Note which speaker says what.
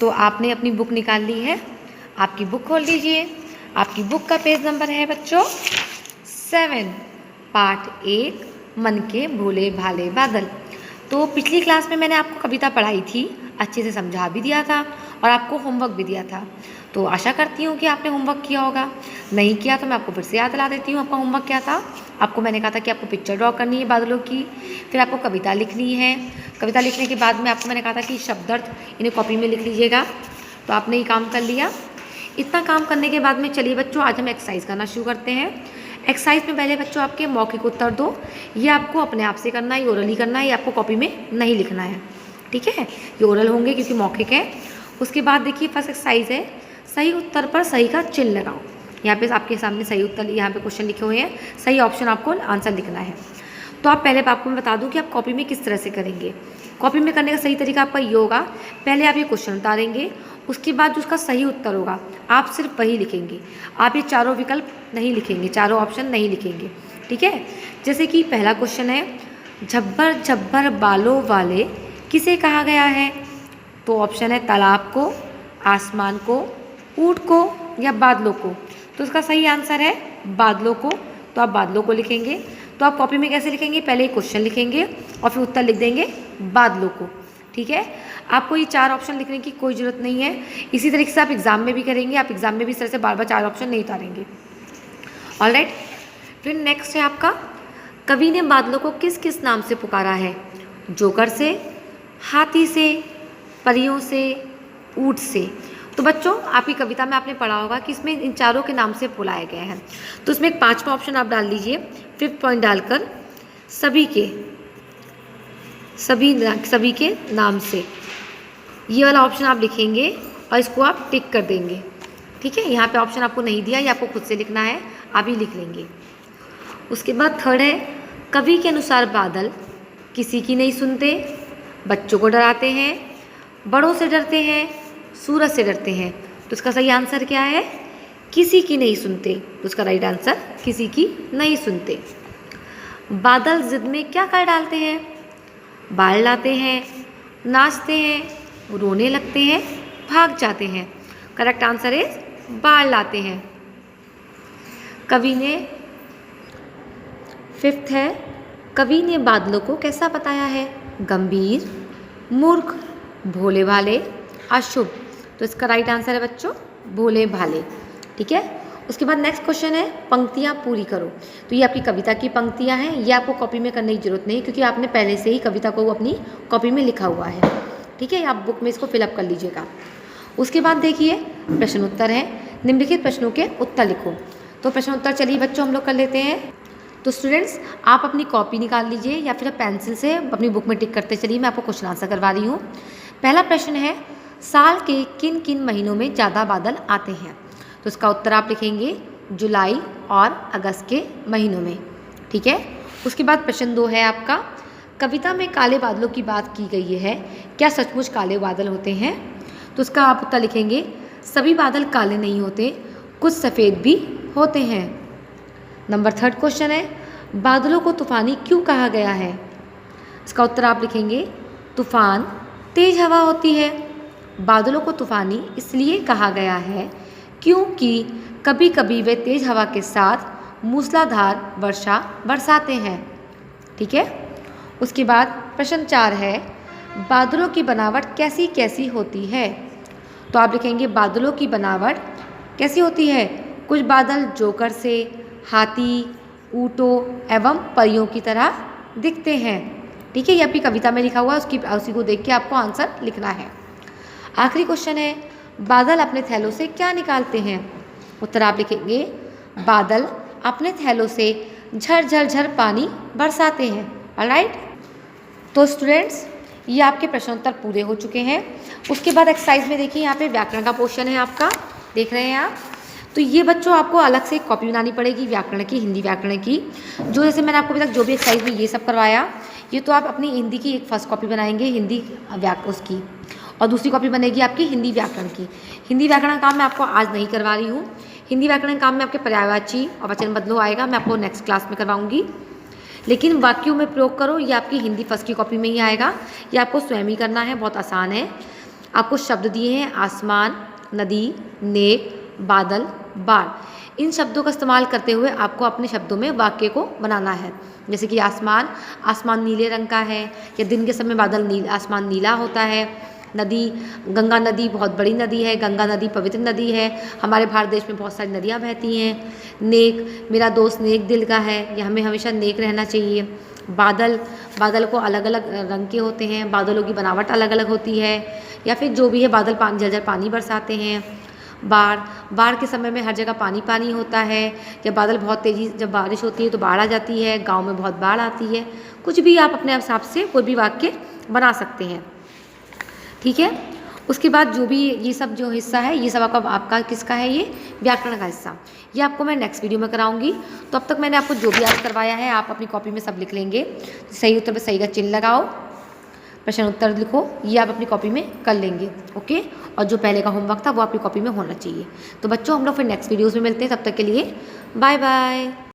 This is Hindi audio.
Speaker 1: तो आपने अपनी बुक निकाल ली है, आपकी बुक खोल लीजिए। आपकी बुक का पेज नंबर है बच्चों 7, पार्ट 1, मन के भोले भाले बादल। तो पिछली क्लास में मैंने आपको कविता पढ़ाई थी, अच्छे से समझा भी दिया था और आपको होमवर्क भी दिया था। तो आशा करती हूँ कि आपने होमवर्क किया होगा। नहीं किया तो मैं आपको फिर से याद दिला देती हूँ आपका होमवर्क क्या था। आपको मैंने कहा था कि आपको पिक्चर ड्रॉ करनी है बादलों की, फिर आपको कविता लिखनी है। कविता लिखने के बाद में आपको मैंने कहा था कि शब्दार्थ इन्हें कॉपी में लिख लीजिएगा। तो आपने ये काम कर लिया। इतना काम करने के बाद में चलिए बच्चों आज हम एक्सरसाइज करना शुरू करते हैं। एक्सरसाइज में पहले बच्चों आपके मौखिक उत्तर दो, ये आपको अपने आप से करना है, ये ओरली करना है, ये आपको कॉपी में नहीं लिखना है, ठीक है। ये ओरल होंगे क्योंकि मौखिक है। उसके बाद देखिए फर्स्ट एक्सरसाइज है, सही उत्तर पर सही का चिन्ह लगाओ। यहाँ पे आपके सामने सही उत्तर, यहाँ पे क्वेश्चन लिखे हुए हैं, सही ऑप्शन आपको आंसर लिखना है। तो आप पहले आपको मैं बता दूँ कि आप कॉपी में किस तरह से करेंगे। कॉपी में करने का सही तरीका आपका ये होगा, पहले आप ये क्वेश्चन उतारेंगे, उसके बाद जो उसका सही उत्तर होगा आप सिर्फ वही लिखेंगे। आप ये चारों विकल्प नहीं लिखेंगे, चारों ऑप्शन नहीं लिखेंगे, ठीक है। जैसे कि पहला क्वेश्चन है, झब्बर झब्बर बालों वाले किसे कहा गया है। तो ऑप्शन है तालाब को, आसमान को, ऊँट को या बादलों को। तो इसका सही आंसर है बादलों को। तो आप बादलों को लिखेंगे। तो आप कॉपी में कैसे लिखेंगे, पहले क्वेश्चन लिखेंगे और फिर उत्तर लिख देंगे बादलों को, ठीक है। आपको ये चार ऑप्शन लिखने की कोई ज़रूरत नहीं है। इसी तरीके से आप एग्जाम में भी करेंगे, आप एग्जाम में भी इस तरह से बार बार चार ऑप्शन नहीं उतारेंगे। ऑलराइट, फिर नेक्स्ट है आपका, कवि ने बादलों को किस किस नाम से पुकारा है। जोकर से, हाथी से, परियों से, ऊँट से। तो बच्चों आपकी कविता में आपने पढ़ा होगा कि इसमें इन चारों के नाम से बुलाए गए हैं। तो इसमें एक पांचवा ऑप्शन आप डाल दीजिए, 5th पॉइंट डालकर सभी के नाम से, ये वाला ऑप्शन आप लिखेंगे और इसको आप टिक कर देंगे, ठीक है। यहाँ पे ऑप्शन आपको नहीं दिया, ये आपको खुद से लिखना है, आप ही लिख लेंगे। उसके बाद थर्ड है, कवि के अनुसार बादल किसी की नहीं सुनते, बच्चों को डराते हैं, बड़ों से डरते हैं, सूरज से डरते हैं। तो इसका सही आंसर क्या है, किसी की नहीं सुनते। तो इसका राइट आंसर किसी की नहीं सुनते। बादल जिद में क्या कर डालते हैं, बाल लाते हैं, नाचते हैं, रोने लगते हैं, भाग जाते हैं। करेक्ट आंसर इज बाल लाते हैं। कवि ने, 5th है, कवि ने बादलों को कैसा बताया है, गंभीर, मूर्ख, भोले भाले, अशुभ। तो इसका राइट आंसर है बच्चों भोले भाले, ठीक है। उसके बाद नेक्स्ट क्वेश्चन है, पंक्तियाँ पूरी करो। तो ये आपकी कविता की पंक्तियाँ हैं, ये आपको कॉपी में करने की जरूरत नहीं क्योंकि आपने पहले से ही कविता को अपनी कॉपी में लिखा हुआ है, ठीक है। आप बुक में इसको फिलअप कर लीजिएगा। उसके बाद देखिए प्रश्न उत्तर है, निम्नलिखित प्रश्नों के उत्तर लिखो। तो प्रश्न उत्तर चलिए बच्चों हम लोग कर लेते हैं। तो स्टूडेंट्स आप अपनी कॉपी निकाल लीजिए या फिर पेंसिल से अपनी बुक में टिक करते चलिए, मैं आपको क्वेश्चन आंसर करवा रही हूँ। पहला प्रश्न है, साल के किन किन महीनों में ज़्यादा बादल आते हैं। तो इसका उत्तर आप लिखेंगे जुलाई और अगस्त के महीनों में, ठीक है। उसके बाद प्रश्न 2 है आपका, कविता में काले बादलों की बात की गई है, क्या सचमुच काले बादल होते हैं। तो इसका आप उत्तर लिखेंगे सभी बादल काले नहीं होते, कुछ सफ़ेद भी होते हैं। नंबर 3 क्वेश्चन है, बादलों को तूफानी क्यों कहा गया है। इसका उत्तर आप लिखेंगे तूफान तेज हवा होती है। बादलों को तूफानी इसलिए कहा गया है क्योंकि कभी कभी वे तेज हवा के साथ मूसलाधार वर्षा बरसाते हैं, ठीक है। उसके बाद प्रश्न 4 है, बादलों की बनावट कैसी कैसी होती है। तो आप लिखेंगे बादलों की बनावट कैसी होती है, कुछ बादल जोकर से, हाथी, ऊँटों एवं परियों की तरह दिखते हैं, ठीक है। ये आपकी कविता में लिखा हुआ है, उसी को देख के आपको आंसर लिखना है। आखिरी क्वेश्चन है, बादल अपने थैलों से क्या निकालते हैं। उत्तर आप लिखेंगे बादल अपने थैलों से झर झर झर पानी बरसाते हैं। ऑलराइट, तो स्टूडेंट्स ये आपके प्रश्नोत्तर पूरे हो चुके हैं। उसके बाद एक्सरसाइज में देखिए यहाँ पे व्याकरण का पोर्शन है आपका, देख रहे हैं आप। तो ये बच्चों आपको अलग से एक कॉपी बनानी पड़ेगी व्याकरण की, हिंदी व्याकरण की। जो जैसे मैंने आपको अभी तक जो भी एक्सरसाइज में ये सब करवाया, ये तो आप अपनी हिंदी की एक फर्स्ट कॉपी बनाएंगे हिंदी उसकी, और दूसरी कॉपी बनेगी आपकी हिंदी व्याकरण की। हिंदी व्याकरण का काम मैं आपको आज नहीं करवा रही हूँ। हिंदी व्याकरण काम में आपके पर्यायवाची और वचन बदलो आएगा, मैं आपको नेक्स्ट क्लास में करवाऊँगी। लेकिन वाक्यों में प्रयोग करो, ये आपकी हिंदी फर्स्ट की कॉपी में ही आएगा, ये आपको स्वयं ही करना है, बहुत आसान है। आपको शब्द दिए हैं आसमान, नदी, नेक, बादल, बाढ़। इन शब्दों का इस्तेमाल करते हुए आपको अपने शब्दों में वाक्य को बनाना है। जैसे कि आसमान, आसमान नीले रंग का है, या दिन के समय आसमान नीला होता है। नदी, गंगा नदी बहुत बड़ी नदी है, गंगा नदी पवित्र नदी है, हमारे भारत देश में बहुत सारी नदियाँ बहती हैं। नेक, मेरा दोस्त नेक दिल का है, या हमें हमेशा नेक रहना चाहिए। बादल, बादल को अलग अलग रंग के होते हैं, बादलों की बनावट अलग अलग होती है, या फिर जो भी है बादल पानी झरझर पानी बरसाते हैं। बाढ़, बाढ़ के समय में हर जगह पानी पानी होता है, जब बादल बहुत तेज़ी जब बारिश होती है तो बाढ़ आ जाती है, गांव में बहुत बाढ़ आती है। कुछ भी आप अपने हिसाब से कोई भी वाक्य बना सकते हैं, ठीक है। उसके बाद जो भी ये सब जो हिस्सा है ये सब आपका किसका है, ये व्याकरण का हिस्सा, ये आपको मैं नेक्स्ट वीडियो में कराऊंगी। तो अब तक मैंने आपको जो भी याद करवाया है आप अपनी कॉपी में सब लिख लेंगे। सही उत्तर पे सही का चिन्ह लगाओ, प्रश्न उत्तर लिखो, ये आप अपनी कॉपी में कर लेंगे, ओके। और जो पहले का होमवर्क था वो आपकी कॉपी में होना चाहिए। तो बच्चों हम लोग फिर नेक्स्ट वीडियोज़ में मिलते हैं, तब तक के लिए बाय बाय।